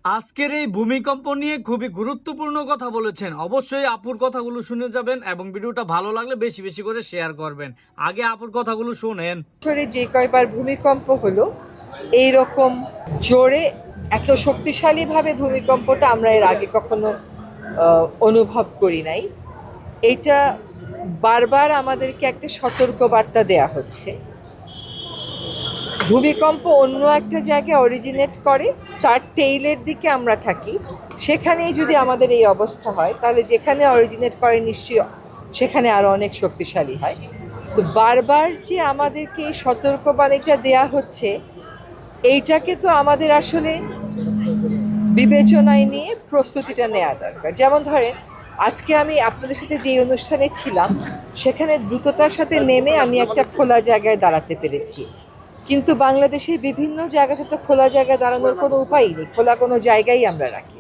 আজকের এই ভূমিকম্প নিয়ে খুবই গুরুত্বপূর্ণ কথা বলেছেন। অবশ্যই আপুর কথাগুলো শুনে যাবেন এবং ভিডিওটা ভালো লাগলে বেশি বেশি করে শেয়ার করবেন। আগে আপুর কথাগুলো শুনেন। বছরে যে কয়বার ভূমিকম্প হলো এই রকম জোরে এত শক্তিশালীভাবে ভূমিকম্পটা আমরা এর আগে কখনো অনুভব করি নাই। এটা বারবার আমাদেরকে একটা সতর্ক বার্তা দেয়া হচ্ছে। ভূমিকম্প অন্য একটা জায়গায় অরিজিনেট করে, তার টেইলের দিকে আমরা থাকি, সেখানেই যদি আমাদের এই অবস্থা হয় তাহলে যেখানে অরিজিনেট করে নিশ্চয়ই সেখানে আরও অনেক শক্তিশালী হয়। তো বারবার যে আমাদেরকে এই সতর্কবাণীটা দেয়া হচ্ছে, এইটাকে তো আমাদের আসলে বিবেচনায় নিয়ে প্রস্তুতিটা নেওয়া দরকার। যেমন ধরেন, আজকে আমি আপনাদের সাথে যে অনুষ্ঠানে ছিলাম সেখানে দ্রুততার সাথে নেমে আমি একটা খোলা জায়গায় দাঁড়াতে পেরেছি, কিন্তু বাংলাদেশের বিভিন্ন জায়গাতে তো খোলা জায়গায় দাঁড়ানোর কোনো উপায়ই নেই, খোলা কোনো জায়গায় আমরা রাখি।